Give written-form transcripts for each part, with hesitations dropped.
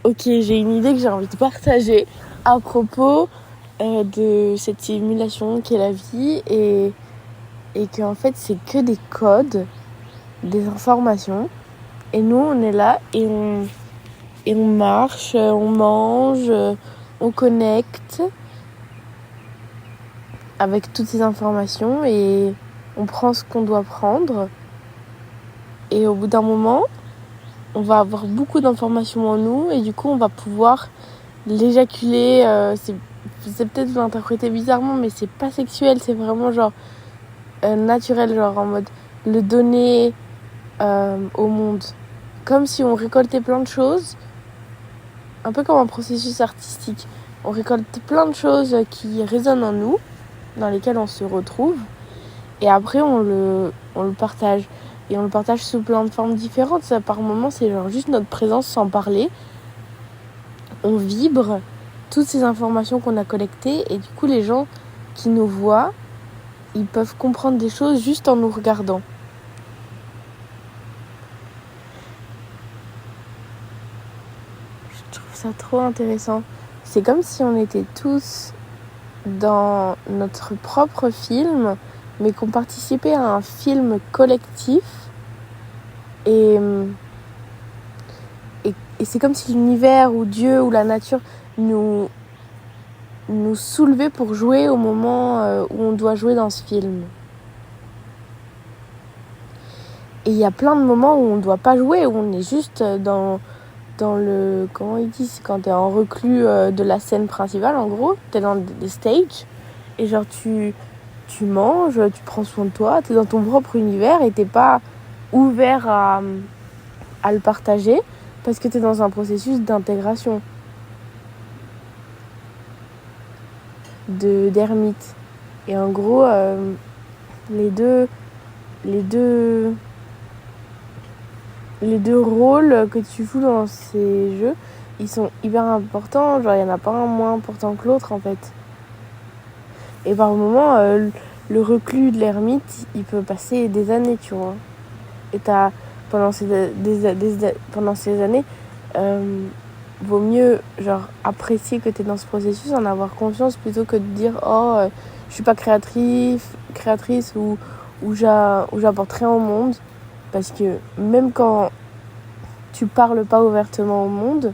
Ok, j'ai une idée que j'ai envie de partager à propos de cette simulation qu'est la vie et qu'en fait c'est que des codes, des informations et nous on est là et on marche, on mange, on connecte avec toutes ces informations et on prend ce qu'on doit prendre et au bout d'un moment on va avoir beaucoup d'informations en nous et du coup on va pouvoir l'éjaculer. C'est peut-être vous l'interprétez bizarrement mais c'est pas sexuel, c'est vraiment genre naturel, genre en mode le donner au monde, comme si on récoltait plein de choses, un peu comme un processus artistique. On récolte plein de choses qui résonnent en nous, dans lesquelles on se retrouve et après on le partage. Et on le partage sous plein de formes différentes. Ça, par moments, c'est genre juste notre présence sans parler. On vibre toutes ces informations qu'on a collectées. Et du coup, les gens qui nous voient, ils peuvent comprendre des choses juste en nous regardant. Je trouve ça trop intéressant. C'est comme si on était tous dans notre propre film, mais qu'on participait à un film collectif. Et c'est comme si l'univers ou Dieu ou la nature nous soulevait pour jouer au moment où on doit jouer dans ce film. Et il y a plein de moments où on ne doit pas jouer, où on est juste dans le... Comment ils disent, quand t'es en reclus de la scène principale, en gros. T'es dans des stages. Et genre tu manges, tu prends soin de toi, t'es dans ton propre univers et t'es pas ouvert à le partager parce que t'es dans un processus d'intégration. D'ermite. Et en gros, les deux rôles que tu joues dans ces jeux, ils sont hyper importants. Genre, il n'y en a pas un moins important que l'autre, en fait. Et par moments, le reclus de l'ermite, il peut passer des années, tu vois. Et pendant ces années, vaut mieux genre apprécier que tu es dans ce processus, en avoir conscience plutôt que de dire je suis pas créatrice ou j'apporte rien au monde, parce que même quand tu parles pas ouvertement au monde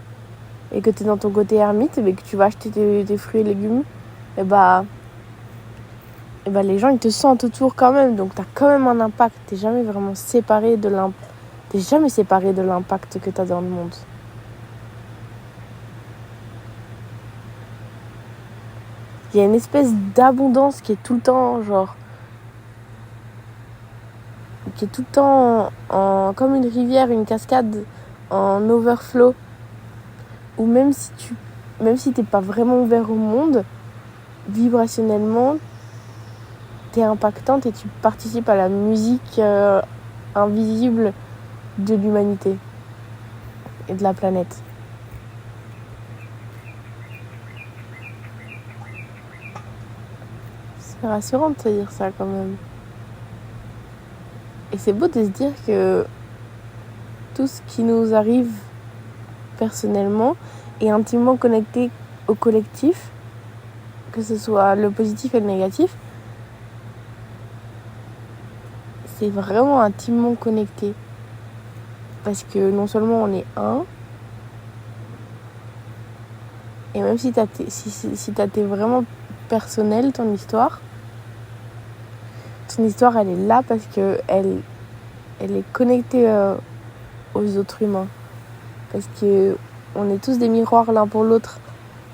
et que tu es dans ton côté ermite mais que tu vas acheter tes fruits et légumes, et bah les gens ils te sentent autour quand même, donc tu as quand même un impact. T'es jamais vraiment séparé de l'impact que tu as dans le monde. Il y a une espèce d'abondance qui est tout le temps, qui est tout le temps comme une rivière, une cascade en overflow. Ou même si t'es pas vraiment ouvert au monde, vibrationnellement, t'es impactante et tu participes à la musique invisible de l'humanité et de la planète. C'est rassurant de se dire ça quand même. Et c'est beau de se dire que tout ce qui nous arrive personnellement est intimement connecté au collectif, que ce soit le positif et le négatif. C'est vraiment intimement connecté. Parce que non seulement on est un, et même si t'as tes vraiment personnel, ton histoire elle est là parce que elle est connectée aux autres humains. Parce que on est tous des miroirs l'un pour l'autre.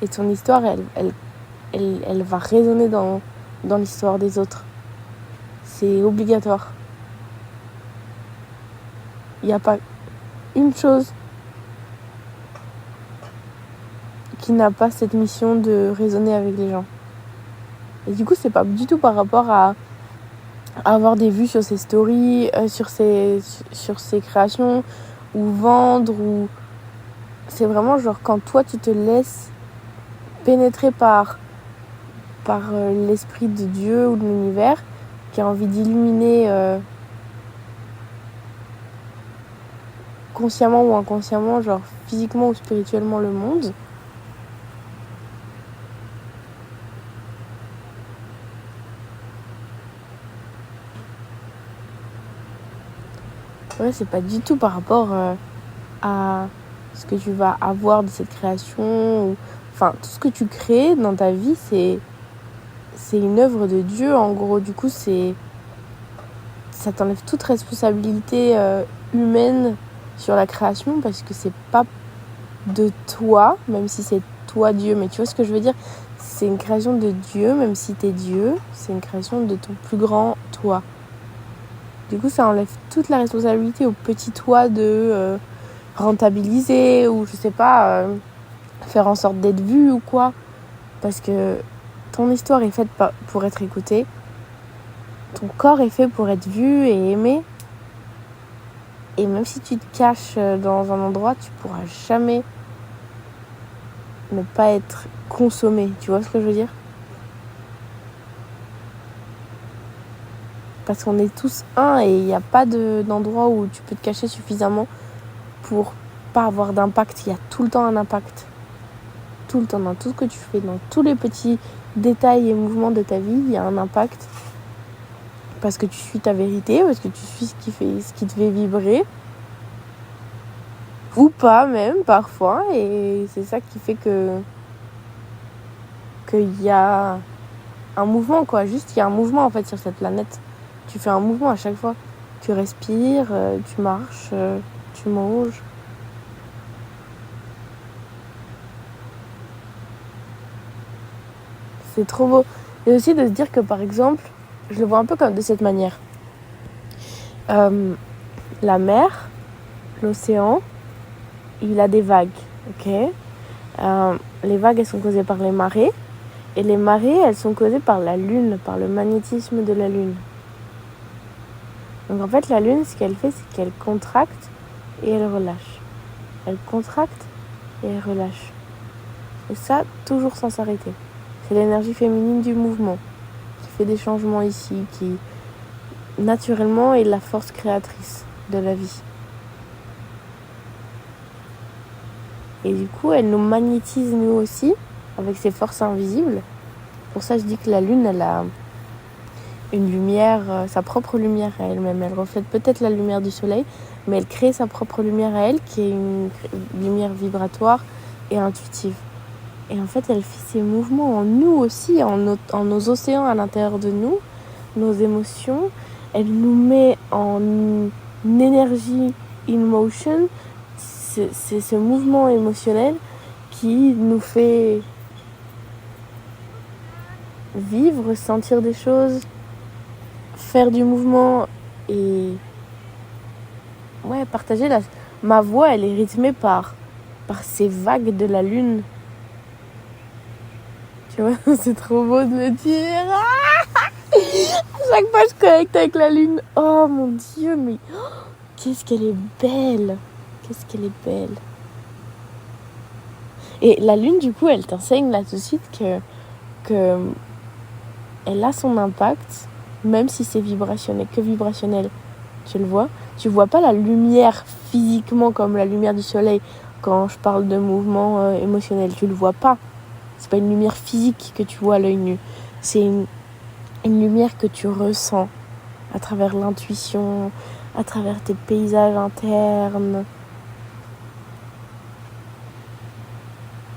Et ton histoire, elle va résonner dans l'histoire des autres. C'est obligatoire. Il n'y a pas une chose qui n'a pas cette mission de résonner avec les gens. Et du coup, c'est pas du tout par rapport à avoir des vues sur ses stories, sur ses créations, ou vendre, ou... C'est vraiment genre quand toi tu te laisses pénétrer par l'esprit de Dieu ou de l'univers qui a envie d'illuminer consciemment ou inconsciemment, genre physiquement ou spirituellement le monde. Ouais, c'est pas du tout par rapport à ce que tu vas avoir de cette création. Enfin, tout ce que tu crées dans ta vie, c'est une œuvre de Dieu, en gros. Du coup, ça t'enlève toute responsabilité humaine sur la création parce que c'est pas de toi, même si c'est toi Dieu. Mais tu vois ce que je veux dire ? C'est une création de Dieu, même si t'es Dieu. C'est une création de ton plus grand toi. Du coup, ça enlève toute la responsabilité au petit toi de rentabiliser ou, je sais pas, faire en sorte d'être vu ou quoi. Parce que ton histoire est faite pour être écoutée. Ton corps est fait pour être vu et aimé. Et même si tu te caches dans un endroit, tu pourras jamais ne pas être consommé. Tu vois ce que je veux dire ? Parce qu'on est tous un et il n'y a pas d'endroit où tu peux te cacher suffisamment pour pas avoir d'impact. Il y a tout le temps un impact. Tout le temps, dans tout ce que tu fais, dans tous les petits détails et mouvements de ta vie, il y a un impact. Parce que tu suis ta vérité, parce que tu suis ce qui te fait vibrer. Ou pas même, parfois. Et c'est ça qui fait qu'il y a un mouvement, quoi. Juste, il y a un mouvement, en fait, sur cette planète. Tu fais un mouvement à chaque fois. Tu respires, tu marches, tu manges. C'est trop beau. Et aussi de se dire que, par exemple, je le vois un peu comme de cette manière. La mer, l'océan, il a des vagues, ok ? Les vagues, elles sont causées par les marées. Et les marées, elles sont causées par la lune, par le magnétisme de la lune. Donc en fait, la lune, ce qu'elle fait, c'est qu'elle contracte et elle relâche. Elle contracte et elle relâche. Et ça, toujours sans s'arrêter. C'est l'énergie féminine du mouvement qui fait des changements ici, qui naturellement est la force créatrice de la vie. Et du coup, elle nous magnétise nous aussi avec ses forces invisibles. Pour ça, je dis que la lune, elle a une lumière, sa propre lumière à elle-même. Elle reflète peut-être la lumière du soleil, mais elle crée sa propre lumière à elle, qui est une lumière vibratoire et intuitive. Et en fait, elle fait ses mouvements en nous aussi, en nos océans à l'intérieur de nous, nos émotions. Elle nous met en énergie in motion. C'est ce mouvement émotionnel qui nous fait vivre, sentir des choses, faire du mouvement et partager. Ma voix, elle est rythmée par ces vagues de la lune. Tu vois, c'est trop beau de me dire. À chaque fois, je connecte avec la lune. Oh mon Dieu, mais qu'est-ce qu'elle est belle. Qu'est-ce qu'elle est belle. Et la lune, du coup, elle t'enseigne là tout de suite que elle a son impact, même si c'est que vibrationnel. Tu le vois ? Tu vois pas la lumière physiquement comme la lumière du soleil quand je parle de mouvement émotionnel. Tu le vois pas. C'est pas une lumière physique que tu vois à l'œil nu. C'est une lumière que tu ressens à travers l'intuition, à travers tes paysages internes,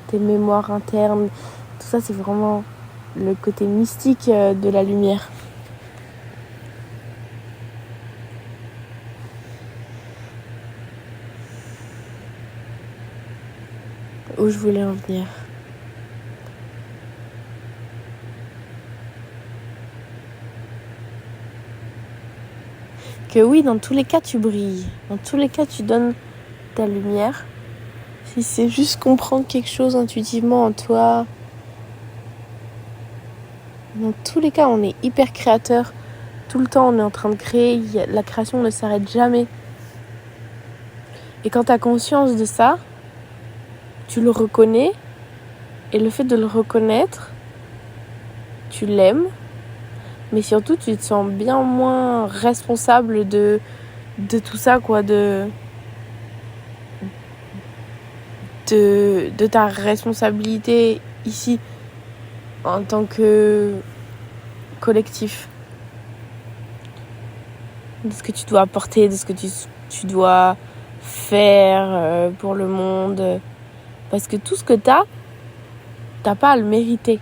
tes mémoires internes. Tout ça, c'est vraiment le côté mystique de la lumière. Où je voulais en venir. Que oui, dans tous les cas, tu brilles. Dans tous les cas, tu donnes ta lumière. Si c'est juste comprendre quelque chose intuitivement en toi. Dans tous les cas, on est hyper créateur. Tout le temps, on est en train de créer. La création ne s'arrête jamais. Et quand tu as conscience de ça, tu le reconnais. Et le fait de le reconnaître, tu l'aimes. Mais surtout, tu te sens bien moins responsable de tout ça, quoi. de ta responsabilité ici en tant que collectif, de ce que tu dois apporter, de ce que tu dois faire pour le monde, parce que tout ce que t'as pas à le mériter.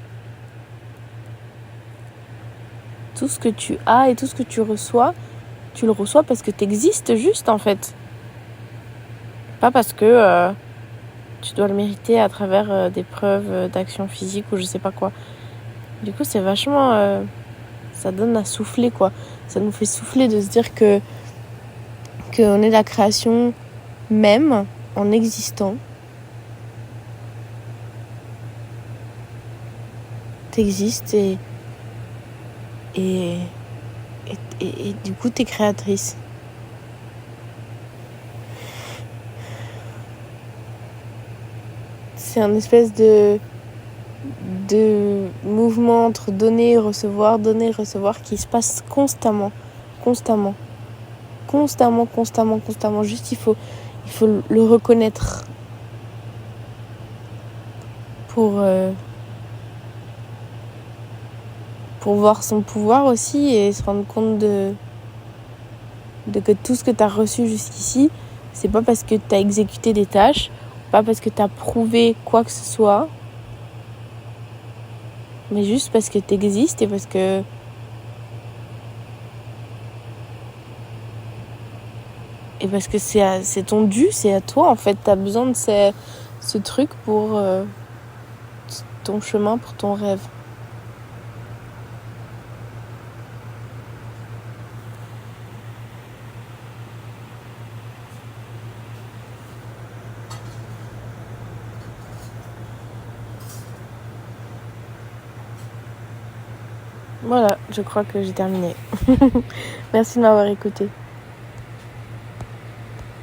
Tout ce que tu as et tout ce que tu reçois, tu le reçois parce que t'existes juste en fait, pas parce que tu dois le mériter à travers des preuves d'action physique ou je sais pas quoi. Du coup c'est vachement ça donne à souffler quoi, ça nous fait souffler de se dire qu'on est la création même en existant. T'existes et du coup t'es créatrice. C'est un espèce de mouvement entre donner et recevoir qui se passe constamment. Juste il faut le reconnaître pour voir son pouvoir aussi et se rendre compte de que tout ce que tu as reçu jusqu'ici, c'est pas parce que tu as exécuté des tâches, pas parce que tu as prouvé quoi que ce soit, mais juste parce que tu existes et parce que c'est ton dû, c'est à toi en fait, tu as besoin de ce truc pour ton chemin, pour ton rêve. Voilà, je crois que j'ai terminé. Merci de m'avoir écouté.